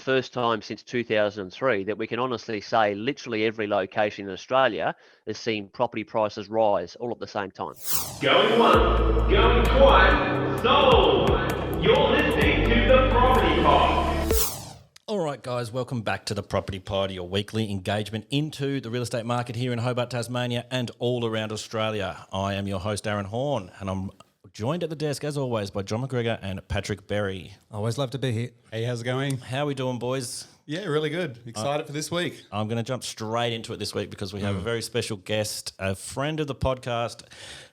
first time since 2003 that we can honestly say literally every location in Australia has seen property prices rise all at the same time. Going once, going twice, sold! You're listening to The Property Pod. All right, guys, welcome back to The Property Pod, your weekly engagement into the real estate market here in Hobart, Tasmania and all around Australia. I am your host, Aaron Horn, and I'm joined at the desk, as always, by John McGregor and Patrick Berry. Always love to be here. Hey, how's it going? How are we doing, boys? Yeah, really good. Excited for this week. I'm going to jump straight into it this week because we have a very special guest, a friend of the podcast,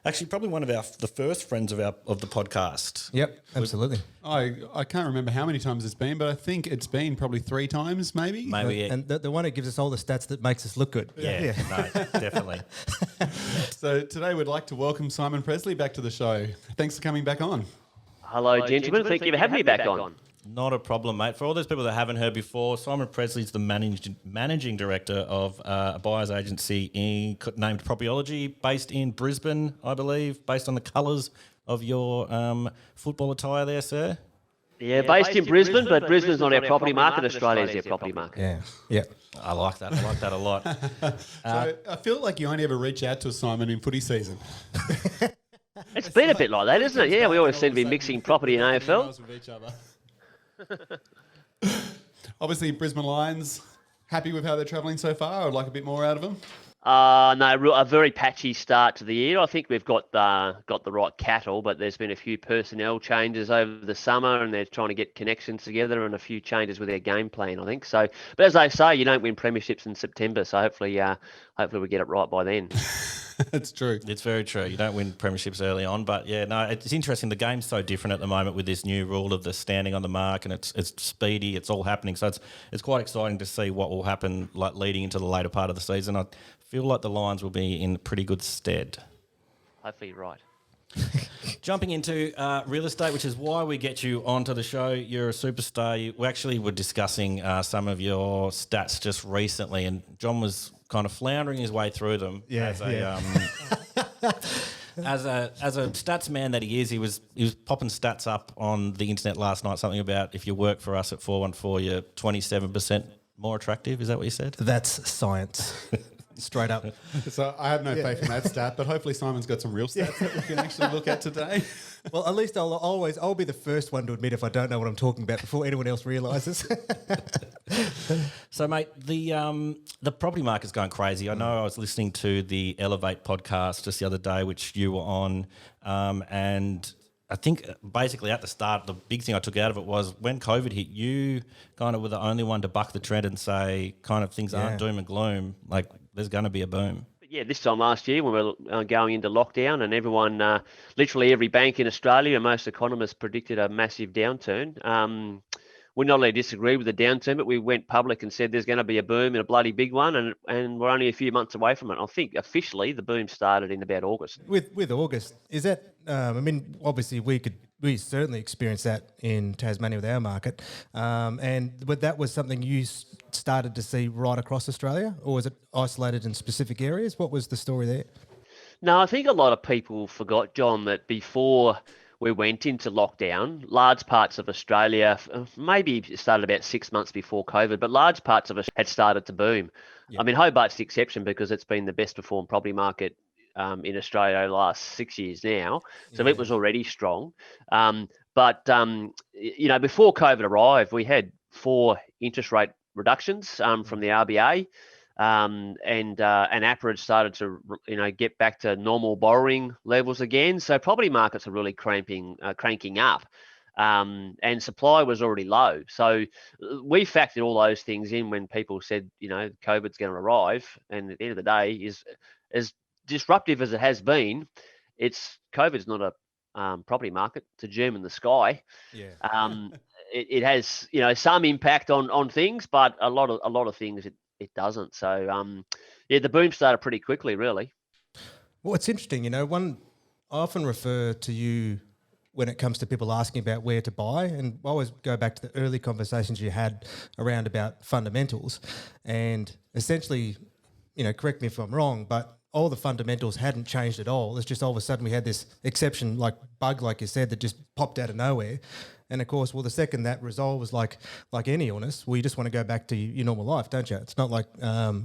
actually probably one of the first friends of the podcast. Yep, absolutely. I can't remember how many times it's been, but I think it's been probably 3 times, maybe. And the one who gives us all the stats that makes us look good. Yeah. No, definitely. So today we'd like to welcome Simon Pressley back to the show. Thanks for coming back on. Hello, gentlemen. Thank you for having me back on. Not a problem, mate. For all those people that haven't heard before, Simon Pressley is the managing director of a buyer's agency named Propertyology, based in Brisbane, I believe, based on the colours of your football attire there, sir. Yeah, based in Brisbane, but Brisbane's not our property market. Australia's our property market. Yeah. I like that. I like that a lot. So I feel like you only ever reach out to Simon in footy season. It's been a bit like that, isn't it? Yeah, we always seem to be mixing property and AFL. With each other. Obviously, Brisbane Lions, happy with how they're travelling so far? I'd like a bit more out of them. No, a very patchy start to the year. I think we've got the right cattle, but there's been a few personnel changes over the summer, and they're trying to get connections together, and a few changes with their game plan, I think. So, but as they say, you don't win premierships in September, so hopefully we get it right by then. It's true. It's very true. You don't win premierships early on, but yeah, no, it's interesting. The game's so different at the moment with this new rule of the standing on the mark, and it's speedy. It's all happening, so it's quite exciting to see what will happen, like leading into the later part of the season. I feel like the Lions will be in pretty good stead. Hopefully, you're right. Jumping into real estate, which is why we get you onto the show. You're a superstar. We actually were discussing some of your stats just recently, and John was kind of floundering his way through them. As a stats man that he is, he was popping stats up on the internet last night. Something about if you work for us at 414, you're 27% more attractive. Is that what you said? That's science. Straight up. So I have no faith in that stat, but hopefully Simon's got some real stats that we can actually look at today. Well, at least I'll be the first one to admit if I don't know what I'm talking about before anyone else realises. So, mate, the property market's going crazy. I know I was listening to the Elevate podcast just the other day, which you were on, and I think basically at the start, the big thing I took out of it was when COVID hit, you kind of were the only one to buck the trend and say kind of things aren't doom and gloom, like there's going to be a boom. Yeah, this time last year when we were going into lockdown, and everyone, literally every bank in Australia and most economists predicted a massive downturn. We're not allowed to disagree with the downturn, but we went public and said there's going to be a boom and a bloody big one, and we're only a few months away from it. I think officially the boom started in about August. With August, is that? Obviously we certainly experienced that in Tasmania with our market, but that was something you started to see right across Australia, or was it isolated in specific areas? What was the story there? No, I think a lot of people forgot, John, that before we went into lockdown, large parts of Australia, maybe it started about 6 months before COVID, but large parts of us had started to boom. Yeah. I mean, Hobart's the exception because it's been the best performed property market in Australia over the last 6 years now. So it was already strong. But before COVID arrived, we had 4 interest rate reductions from the RBA. And APRA had started to, get back to normal borrowing levels again. So property markets are really cranking up, and supply was already low. So we factored all those things in when people said, COVID's going to arrive. And at the end of the day, is as disruptive as it has been, COVID's not a property market. It's a germ in the sky. Yeah. It has, some impact on things, but a lot of things it doesn't. So, the boom started pretty quickly, really. Well, it's interesting, I often refer to you when it comes to people asking about where to buy, and I always go back to the early conversations you had around about fundamentals, and essentially, correct me if I'm wrong, but all the fundamentals hadn't changed at all. It's just all of a sudden we had this exception, like bug, like you said, that just popped out of nowhere. And of course, well, the second that resolves, like any illness, well, you just want to go back to your normal life, don't you? It's not like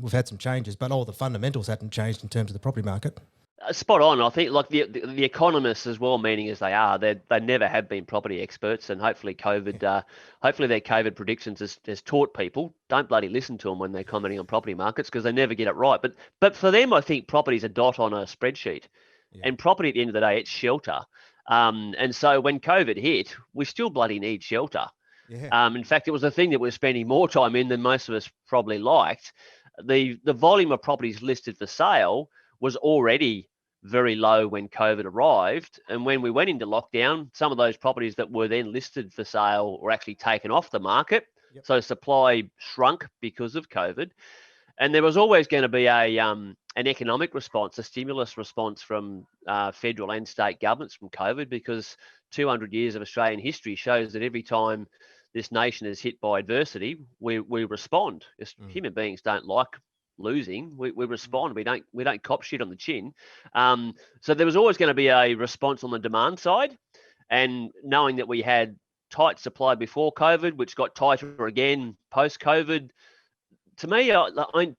we've had some changes, but all the fundamentals haven't changed in terms of the property market. Spot on. I think like the economists, as well meaning as they are, they never have been property experts, and hopefully hopefully their COVID predictions has taught people don't bloody listen to them when they're commenting on property markets, because they never get it right. But for them, I think property's a dot on a spreadsheet, and property at the end of the day, it's shelter. And so when COVID hit, we still bloody need shelter. Yeah. In fact, it was a thing that we're spending more time in than most of us probably liked. The volume of properties listed for sale was already very low when COVID arrived. And when we went into lockdown, some of those properties that were then listed for sale were actually taken off the market. Yep. So supply shrunk because of COVID. And there was always going to be an economic response, a stimulus response from federal and state governments from COVID, because 200 years of Australian history shows that every time this nation is hit by adversity, we respond. Human beings don't like losing. We respond. We don't cop shit on the chin. So there was always going to be a response on the demand side, and knowing that we had tight supply before COVID, which got tighter again post COVID. To me,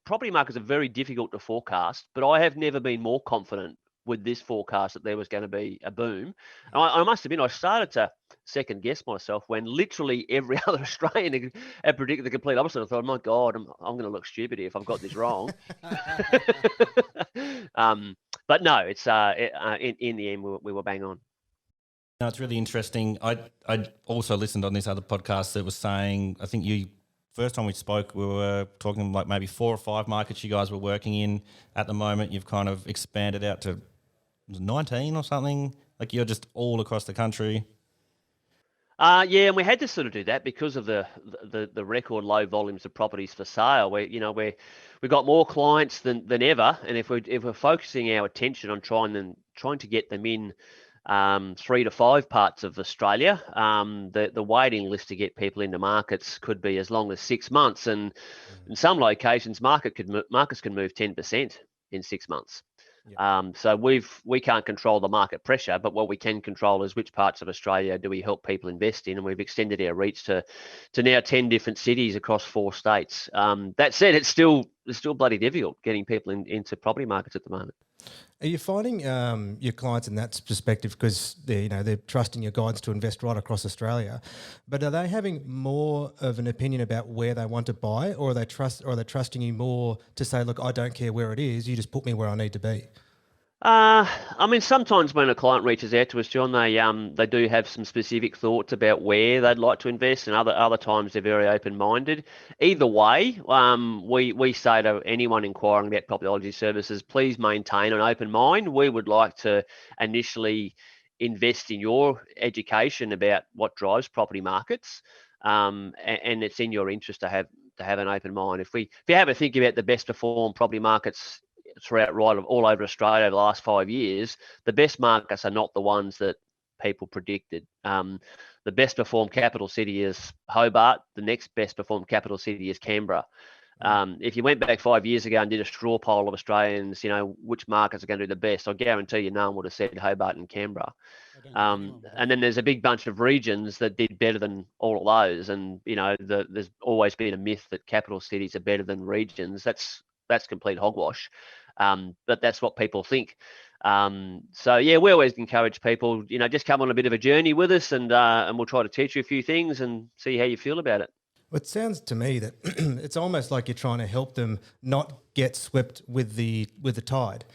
property markets are very difficult to forecast, but I have never been more confident with this forecast that there was going to be a boom. And I must admit, I started to second guess myself when literally every other Australian had predicted the complete opposite. I thought, my God, I'm going to look stupid here if I've got this wrong. But no, it's in the end, we were bang on. No, it's really interesting. I also listened on this other podcast that was saying, I think first time we spoke, we were talking like maybe 4 or 5 markets you guys were working in. At the moment, you've kind of expanded out to 19 or something. Like you're just all across the country. Yeah, and we had to sort of do that because of the record low volumes of properties for sale. We've got more clients than ever, and if we're focusing our attention on trying to get them in 3 to 5 parts of Australia, the waiting list to get people into markets could be as long as 6 months, and in some locations markets can move 10% in 6 months. So we can't control the market pressure, but what we can control is which parts of Australia do we help people invest in, and we've extended our reach to now 10 different cities across 4 states. That said, it's still bloody difficult getting people into property markets at the moment. Are you finding your clients in that perspective, because they're trusting your guides to invest right across Australia, but are they having more of an opinion about where they want to buy, or are they trusting you more to say, look, I don't care where it is, you just put me where I need to be? I mean, sometimes when a client reaches out to us, John, they do have some specific thoughts about where they'd like to invest, and other times they're very open-minded. Either way, we say to anyone inquiring about propertyology services, please maintain an open mind. We would like to initially invest in your education about what drives property markets, and it's in your interest to have an open mind. If you have a think about the best performed property markets throughout all over Australia over the last 5 years, the best markets are not the ones that people predicted. The best performed capital city is Hobart. The next best performed capital city is Canberra. If you went back 5 years ago and did a straw poll of Australians, which markets are going to do the best, I guarantee you no one would have said Hobart and Canberra. And then there's a big bunch of regions that did better than all of those. And, there's always been a myth that capital cities are better than regions. That's complete hogwash. But that's what people think. So yeah, we always encourage people, just come on a bit of a journey with us, and we'll try to teach you a few things and see how you feel about it. Well, it sounds to me that it's almost like you're trying to help them not get swept with the tide.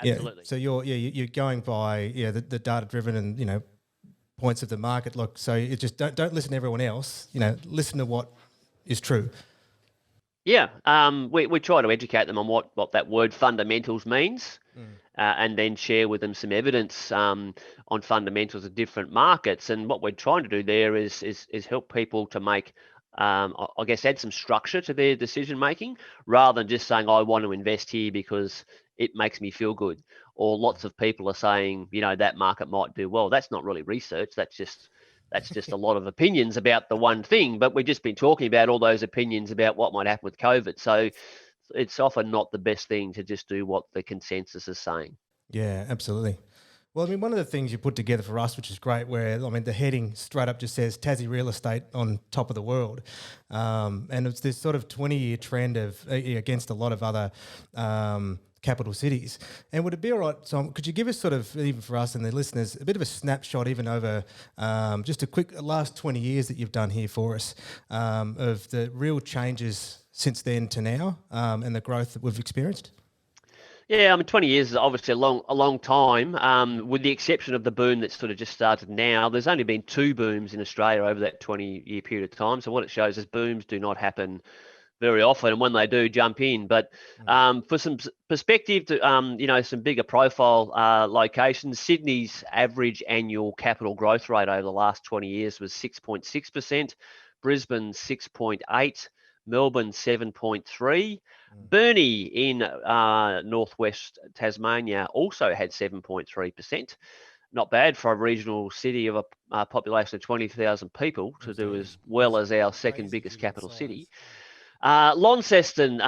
Absolutely. Yeah. So you're going by the data driven and points of the market. Look, so you just don't listen to everyone else. Listen to what is true. Yeah, we try to educate them on what that word fundamentals means, and then share with them some evidence on fundamentals of different markets. And what we're trying to do there is help people to make, I guess, add some structure to their decision making, rather than just saying, I want to invest here because it makes me feel good. Or lots of people are saying, that market might do well. That's not really research. That's just a lot of opinions about the one thing, but we've just been talking about all those opinions about what might happen with COVID. So it's often not the best thing to just do what the consensus is saying. Yeah, absolutely. Well, I mean, one of the things you put together for us, which is great, where, I mean, the heading straight up just says Tassie real estate on top of the world. And it's this sort of 20-year trend of against a lot of other capital cities. And would it be all right, Tom, could you give us sort of, even for us and the listeners, a bit of a snapshot even over just a quick last 20 years that you've done here for us of the real changes since then to now and the growth that we've experienced? Yeah, I mean, 20 years is obviously a long time. With the exception of the boom that's sort of just started now, there's only been 2 booms in Australia over that 20-year period of time. So what it shows is booms do not happen very often, and when they do, jump in. But for some perspective, to some bigger profile locations, Sydney's average annual capital growth rate over the last 20 years was 6.6%, Brisbane 6.8%, Melbourne 7.3%. Burnie in northwest Tasmania also had 7.3%. Not bad for a regional city of a population of 20,000 people to do as well as our second biggest capital city. Launceston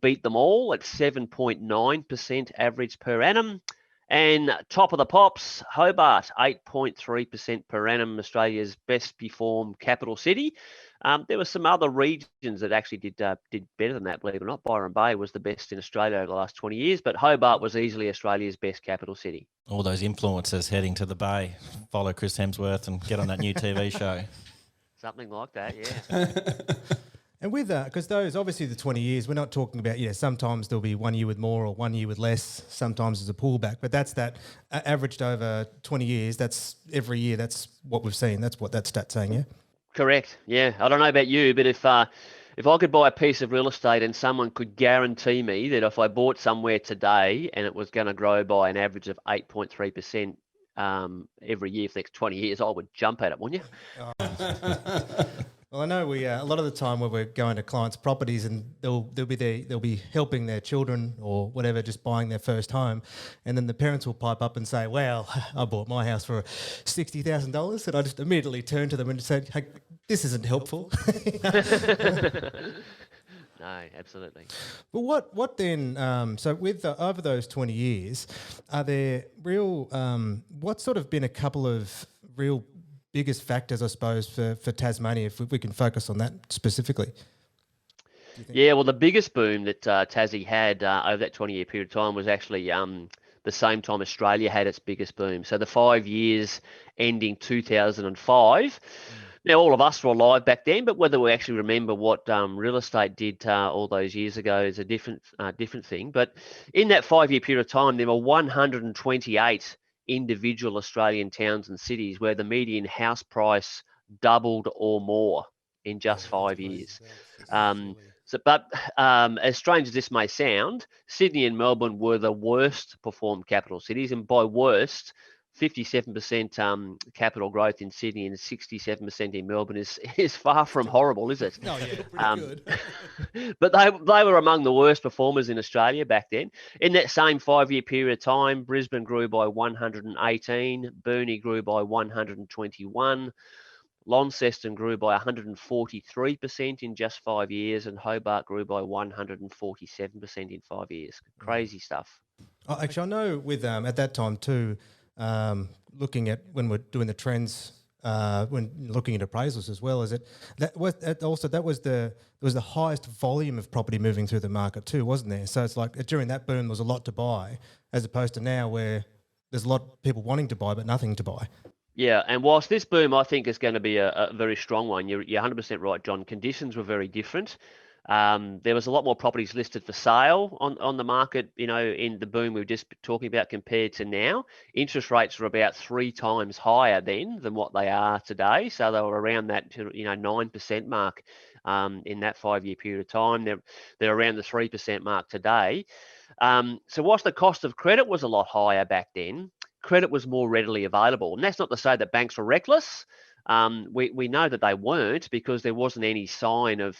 beat them all at 7.9% average per annum. And top of the pops, Hobart, 8.3% per annum, Australia's best performed capital city. There were some other regions that actually did better than that, believe it or not. Byron Bay was the best in Australia over the last 20 years, but Hobart was easily Australia's best capital city. All those influencers heading to the Bay, follow Chris Hemsworth and get on that new TV show. Something like that, yeah. And with that, because those, obviously the 20 years, we're not talking about, sometimes there'll be 1 year with more or 1 year with less, sometimes there's a pullback, but that's that averaged over 20 years, that's every year, that's what we've seen, that's what that stat's saying, yeah? Correct, yeah. I don't know about you, but if I could buy a piece of real estate and someone could guarantee me that if I bought somewhere today and it was going to grow by an average of 8.3% every year for the next 20 years, I would jump at it, wouldn't you? Well, I know we a lot of the time when we're going to clients' properties and they'll be helping their children or whatever, just buying their first home, and then the parents will pipe up and say, "Well, I bought my house for $60,000," and I just immediately turn to them and say, "Hey, this isn't helpful." No, absolutely. But what then? So with over those 20 years, are there real? What's sort of been a couple of real biggest factors, I suppose, for Tasmania, if we can focus on that specifically? Yeah, well, the biggest boom that Tassie had over that 20-year period of time was actually the same time Australia had its biggest boom. So the 5 years ending 2005. Now, all of us were alive back then, but whether we actually remember what real estate did all those years ago is a different thing. But in that 5-year period of time, there were 128 individual Australian towns and cities where the median house price doubled or more in just 5 years. But as strange as this may sound, Sydney and Melbourne were the worst performed capital cities, and by worst, 57% capital growth in Sydney and 67% in Melbourne is far from horrible, is it? Oh yeah, pretty good. But they were among the worst performers in Australia back then. In that same 5-year period of time, Brisbane grew by 118, Burnie grew by 121, Launceston grew by 143% in just 5 years, and Hobart grew by 147% in 5 years. Crazy stuff. Oh, actually, I know with at that time too, looking at when we're doing the trends, when looking at appraisals as well, there was the highest volume of property moving through the market too, wasn't there? So it's like during that boom, there was a lot to buy, as opposed to now where there's a lot of people wanting to buy but nothing to buy. Yeah, and whilst this boom, I think, is going to be a very strong one, you're 100% right, John. Conditions were very different. There was a lot more properties listed for sale on the market, in the boom we were just talking about compared to now. Interest rates were about 3 times higher then than what they are today. So they were around that 9% mark in that 5-year period of time. They're around the 3% mark today. So whilst the cost of credit was a lot higher back then, credit was more readily available. And that's not to say that banks were reckless. We know that they weren't, because there wasn't any sign of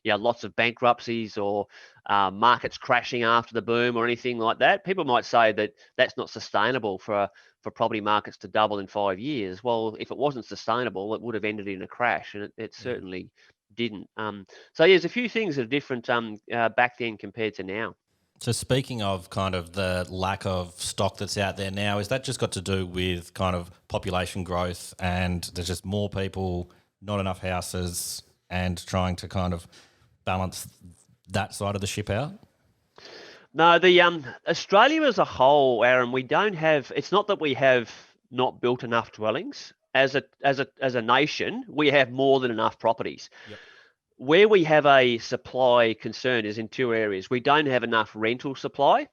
lots of bankruptcies or markets crashing after the boom or anything like that. People might say that that's not sustainable for property markets to double in 5 years. Well, if it wasn't sustainable, it would have ended in a crash, and it certainly didn't. So there's a few things that are different back then compared to now. So speaking of kind of the lack of stock that's out there now, is that just got to do with kind of population growth and there's just more people, not enough houses, and trying to kind of balance that side of the ship out? No, the Australia as a whole, Aaron, we don't have. It's not that we have not built enough dwellings. As a nation, we have more than enough properties. Yep. Where we have a supply concern is in two areas. We don't have enough rental supply.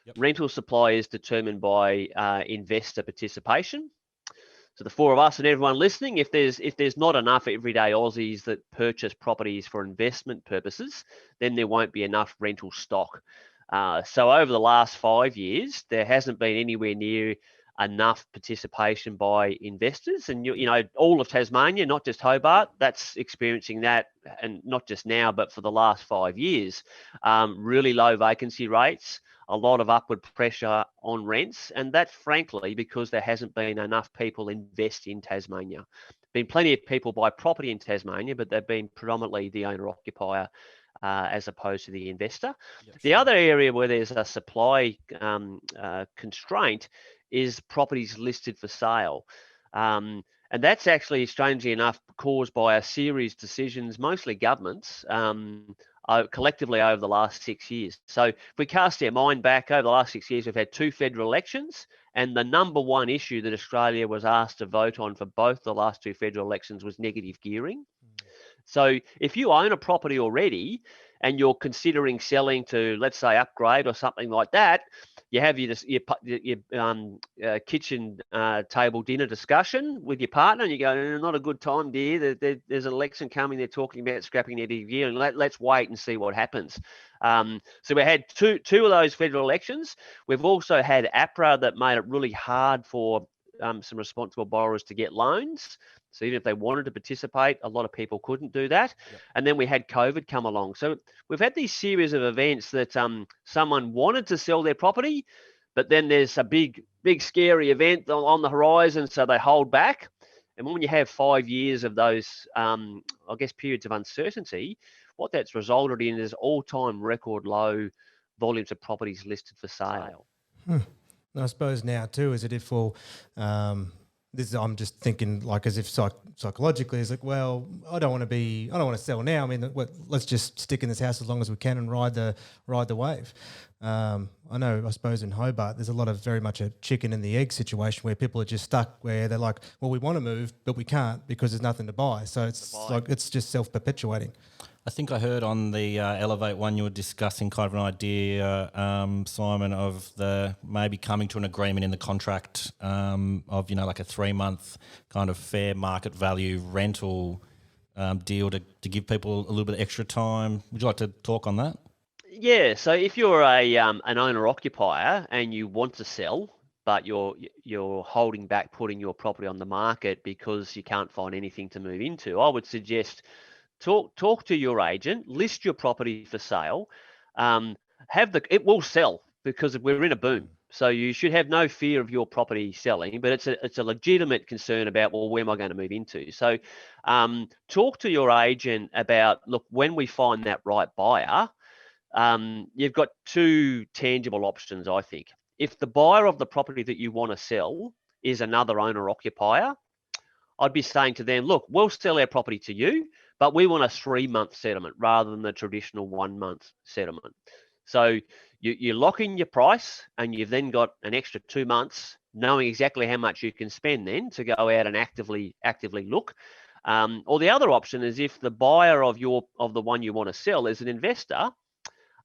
Yep. Rental supply is determined by investor participation. So the four of us and everyone listening, if there's not enough everyday Aussies that purchase properties for investment purposes, then there won't be enough rental stock. So over the last 5 years, there hasn't been anywhere near enough participation by investors, and you know all of Tasmania, not just Hobart, that's experiencing that, and not just now, but for the last 5 years. Really low vacancy rates, a lot of upward pressure on rents, and that's frankly because there hasn't been enough people invest in Tasmania. Been plenty of people buy property in Tasmania, but they've been predominantly the owner-occupier as opposed to the investor. Yep, the other area where there's a supply constraint is properties listed for sale. And that's actually, strangely enough, caused by a series of decisions, mostly governments, collectively over the last 6 years. So if we cast our mind back over the last 6 years, we've had 2 federal elections, and the number one issue that Australia was asked to vote on for both the last 2 federal elections was negative gearing. So if you own a property already and you're considering selling to, let's say, upgrade or something like that, you have your kitchen table dinner discussion with your partner, and you go, not a good time, dear. There's an election coming. They're talking about scrapping negative gearing. Let's wait and see what happens. So we had two of those federal elections. We've also had APRA that made it really hard for some responsible borrowers to get loans. So even if they wanted to participate, a lot of people couldn't do that. Yep. And then we had COVID come along. So we've had these series of events that someone wanted to sell their property, but then there's a big scary event on the horizon, so they hold back. And when you have 5 years of those, periods of uncertainty, what that's resulted in is all-time record low volumes of properties listed for sale. And I suppose now too, is it if for I'm just thinking like as if psychologically, it's like, well, I don't want to sell now. I mean, let's just stick in this house as long as we can and ride the wave. I suppose in Hobart, there's a lot of very much a chicken and the egg situation where people are just stuck where they're like, well, we want to move, but we can't because there's nothing to buy. So it's just self-perpetuating. I think I heard on the Elevate one you were discussing kind of an idea, Simon, of the maybe coming to an agreement in the contract of, like a 3-month kind of fair market value rental deal to give people a little bit of extra time. Would you like to talk on that? Yeah, so if you're an owner-occupier and you want to sell, but you're holding back putting your property on the market because you can't find anything to move into, I would suggest talk to your agent, list your property for sale. It will sell because we're in a boom. So you should have no fear of your property selling, but it's a legitimate concern about, well, where am I going to move into? So talk to your agent about, look, when we find that right buyer, you've got 2 tangible options, I think. If the buyer of the property that you want to sell is another owner-occupier, I'd be saying to them, look, we'll sell our property to you, but we want a 3-month settlement rather than the traditional 1-month settlement. So you lock in your price and you've then got an extra 2 months knowing exactly how much you can spend then to go out and actively look. Or the other option is if the buyer of the one you want to sell is an investor,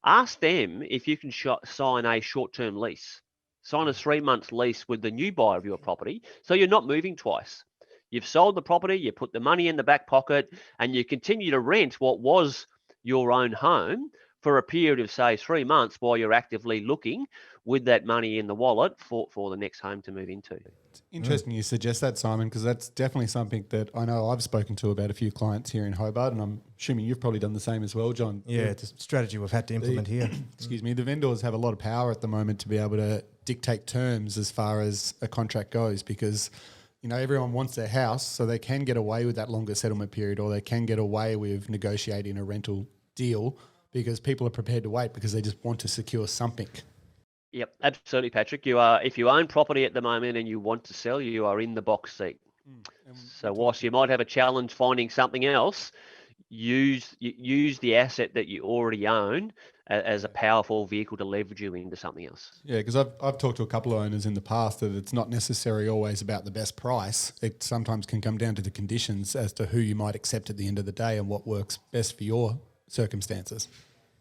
ask them if you can sign a short-term lease. Sign a 3-month lease with the new buyer of your property so you're not moving twice. You've sold the property, you put the money in the back pocket, and you continue to rent what was your own home for a period of, say, 3 months while you're actively looking with that money in the wallet for the next home to move into. It's interesting you suggest that, Simon, because that's definitely something that I know I've spoken to about a few clients here in Hobart, and I'm assuming you've probably done the same as well, John. Yeah, it's a strategy we've had to implement here. Excuse me. The vendors have a lot of power at the moment to be able to dictate terms as far as a contract goes because everyone wants their house, so they can get away with that longer settlement period or they can get away with negotiating a rental deal because people are prepared to wait because they just want to secure something. Yep, absolutely, Patrick. You are, if you own property at the moment and you want to sell, you are in the box seat. So whilst you might have a challenge finding something else, use the asset that you already own as a powerful vehicle to leverage you into something else. Yeah, because I've talked to a couple of owners in the past that it's not necessarily always about the best price. It sometimes can come down to the conditions as to who you might accept at the end of the day and what works best for your circumstances.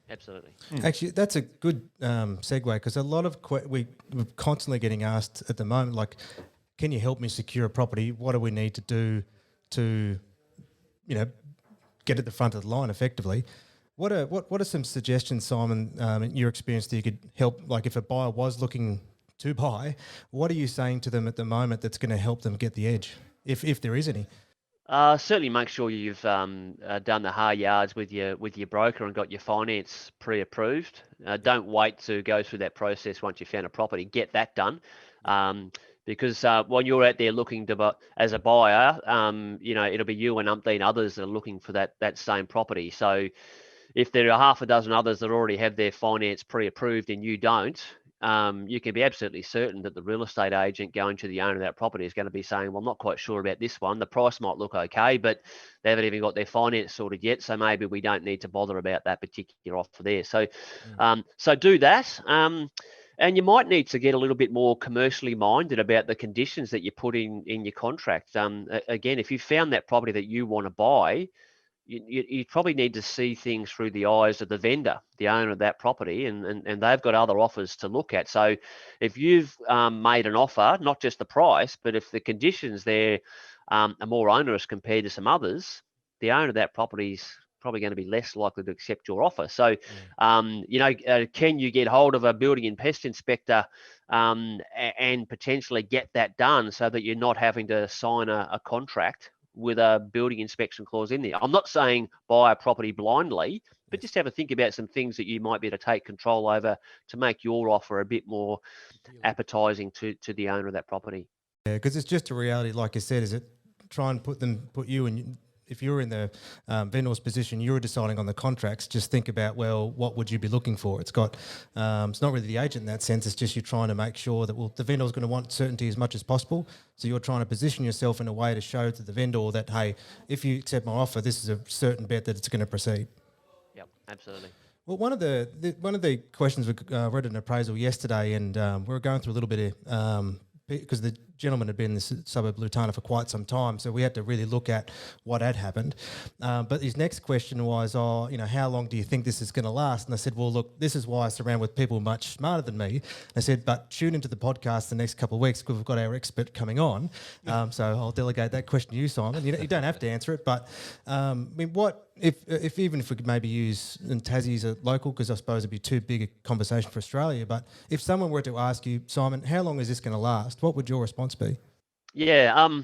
Absolutely. Actually, that's a good segue, because a lot of we're constantly getting asked at the moment, like, can you help me secure a property? What do we need to do to, get at the front of the line effectively? What are some suggestions, Simon, in your experience, that you could help, like if a buyer was looking to buy, what are you saying to them at the moment that's going to help them get the edge, if there is any? Certainly make sure you've done the hard yards with your broker and got your finance pre-approved. Don't wait to go through that process once you've found a property. Get that done. Because when you're out there looking to as a buyer, it'll be you and umpteen others that are looking for that same property. So if there are half a dozen others that already have their finance pre-approved and you don't, you can be absolutely certain that the real estate agent going to the owner of that property is going to be saying, well, I'm not quite sure about this one. The price might look okay, but they haven't even got their finance sorted yet. So maybe we don't need to bother about that particular offer there. So, so do that. And you might need to get a little bit more commercially minded about the conditions that you put in your contract. Again, if you found that property that you want to buy, you probably need to see things through the eyes of the vendor, the owner of that property, and they've got other offers to look at. So if you've made an offer, not just the price, but if the conditions there are more onerous compared to some others, the owner of that property is probably going to be less likely to accept your offer. So, can you get hold of a building and pest inspector and potentially get that done so that you're not having to sign a contract with a building inspection clause in there? I'm not saying buy a property blindly, but just have a think about some things that you might be able to take control over to make your offer a bit more appetizing to the owner of that property. Yeah, because it's just a reality, like you said, is it try and put you in. If you're in the vendor's position, you're deciding on the contracts, just think about, well, what would you be looking for? It's not really the agent in that sense, it's just you're trying to make sure that, well, the vendor's going to want certainty as much as possible. So you're trying to position yourself in a way to show to the vendor that, hey, if you accept my offer, this is a certain bet that it's going to proceed. Yep, absolutely. Well, one of the questions, we read an appraisal yesterday, and we were going through a little bit of, because the gentleman had been in the suburb of Lutana for quite some time, so we had to really look at what had happened. But his next question was, how long do you think this is going to last? And I said, well, look, this is why I surround with people much smarter than me. I said, but tune into the podcast the next couple of weeks because we've got our expert coming on. So I'll delegate that question to you, Simon. You don't have to answer it, but what if we could maybe use Tassie as a local, because I suppose it'd be too big a conversation for Australia, but if someone were to ask you, Simon, how long is this going to last? What would your response be? Yeah,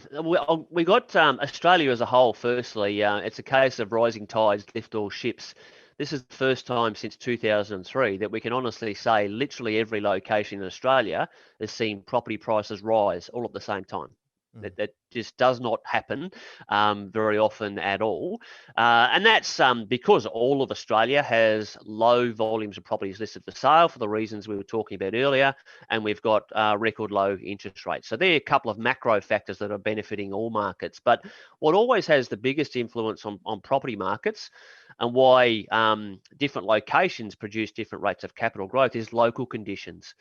we got Australia as a whole. Firstly, it's a case of rising tides lift all ships. This is the first time since 2003 that we can honestly say literally every location in Australia has seen property prices rise all at the same time. That just does not happen very often at all. And that's because all of Australia has low volumes of properties listed for sale for the reasons we were talking about earlier, and we've got record low interest rates. So there are a couple of macro factors that are benefiting all markets. But what always has the biggest influence on property markets and why different locations produce different rates of capital growth is local conditions,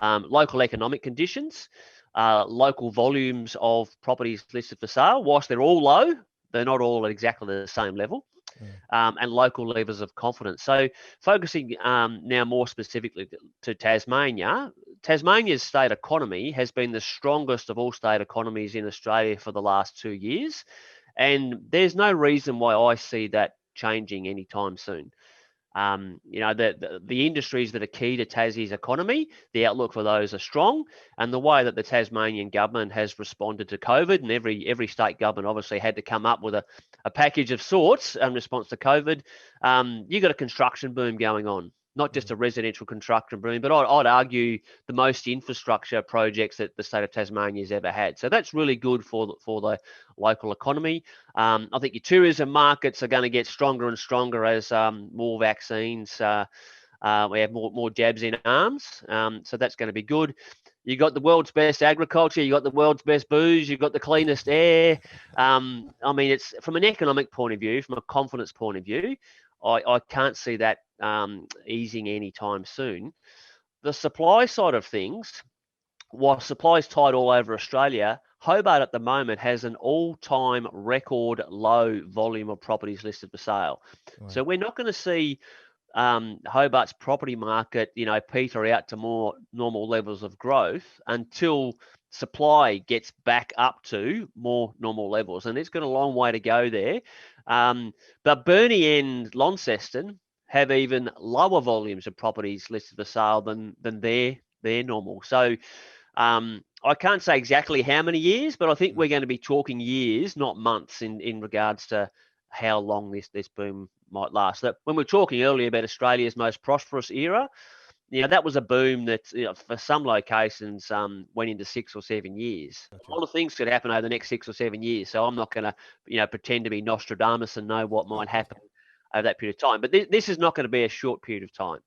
local economic conditions, local volumes of properties listed for sale. Whilst they're all low, they're not all at exactly the same level, and local levels of confidence. So focusing now more specifically to Tasmania, Tasmania's state economy has been the strongest of all state economies in Australia for the last 2 years, and there's no reason why I see that changing anytime soon. The industries that are key to Tassie's economy, the outlook for those are strong, and the way that the Tasmanian government has responded to COVID, and every state government obviously had to come up with a package of sorts in response to COVID. You've got a construction boom going on. not just a residential construction boom, but I'd argue the most infrastructure projects that the state of Tasmania has ever had. So that's really good for the local economy. I think your tourism markets are going to get stronger and stronger as more vaccines. We have more jabs in arms. So that's going to be good. You got the world's best agriculture. You got the world's best booze. You got the cleanest air. I mean, it's from an economic point of view, from a confidence point of view, I can't see that easing anytime soon. The supply side of things, while supply is tight all over Australia, Hobart at the moment has an all-time record low volume of properties listed for sale. Wow. So we're not going to see Hobart's property market, peter out to more normal levels of growth until supply gets back up to more normal levels, and it's got a long way to go there. But Burnie and Launceston have even lower volumes of properties listed for sale than their normal. So I can't say exactly how many years, but I think we're going to be talking years, not months, in regards to how long this boom might last. That when we were talking earlier about Australia's most prosperous era, that was a boom that for some locations went into 6 or 7 years. Okay. A lot of things could happen over the next 6 or 7 years. So I'm not going to pretend to be Nostradamus and know what might happen over that period of time. But this is not going to be a short period of time.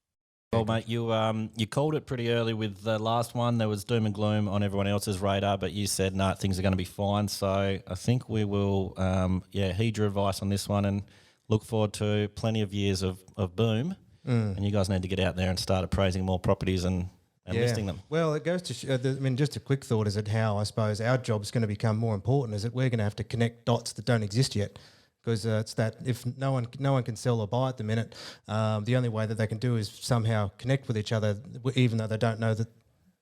Well, mate, you called it pretty early with the last one. There was doom and gloom on everyone else's radar, but you said, no, things are going to be fine. So I think we will, heed your advice on this one and look forward to plenty of years of boom. And you guys need to get out there and start appraising more properties and listing them. Well, it goes to just a quick thought is that how I suppose our job is going to become more important is that we're going to have to connect dots that don't exist yet. Because it's that if no one can sell or buy at the minute, the only way that they can do is somehow connect with each other, even though they don't know that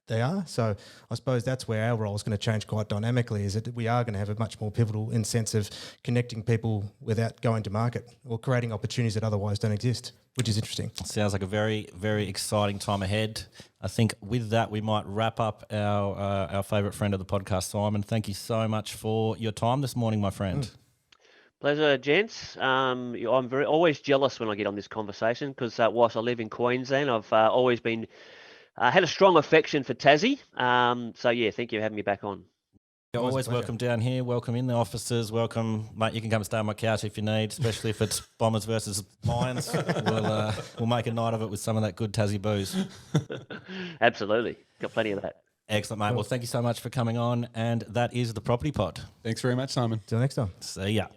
they are. So I suppose that's where our role is going to change quite dynamically, is that we are going to have a much more pivotal in sense of connecting people without going to market or creating opportunities that otherwise don't exist, which is interesting. Sounds like a very, very exciting time ahead. I think with that, we might wrap up our favourite friend of the podcast, Simon. Thank you so much for your time this morning, my friend. Pleasure, gents. I'm always jealous when I get on this conversation because whilst I live in Queensland, I've always been had a strong affection for Tassie. So yeah, thank you for having me back on. You're always welcome down here. Welcome in the offices. Welcome, mate. You can come and stay on my couch if you need, especially if it's Bombers versus Lions. We'll make a night of it with some of that good Tassie booze. Absolutely, got plenty of that. Excellent, mate. Well, thank you so much for coming on, and that is the Property Pod. Thanks very much, Simon. Till next time. See ya.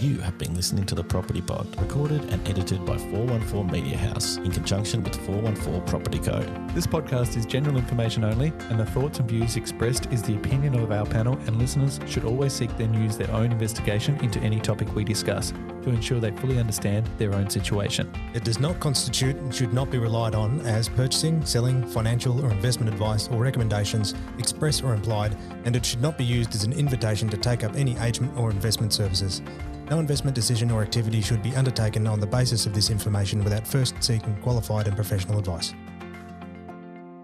You have been listening to The Property Pod, recorded and edited by 414 Media House in conjunction with 414 Property Code. This podcast is general information only, and the thoughts and views expressed is the opinion of our panel, and listeners should always seek then use their own investigation into any topic we discuss to ensure they fully understand their own situation. It does not constitute and should not be relied on as purchasing, selling, financial or investment advice or recommendations, express or implied, and it should not be used as an invitation to take up any agent or investment services. No investment decision or activity should be undertaken on the basis of this information without first seeking qualified and professional advice.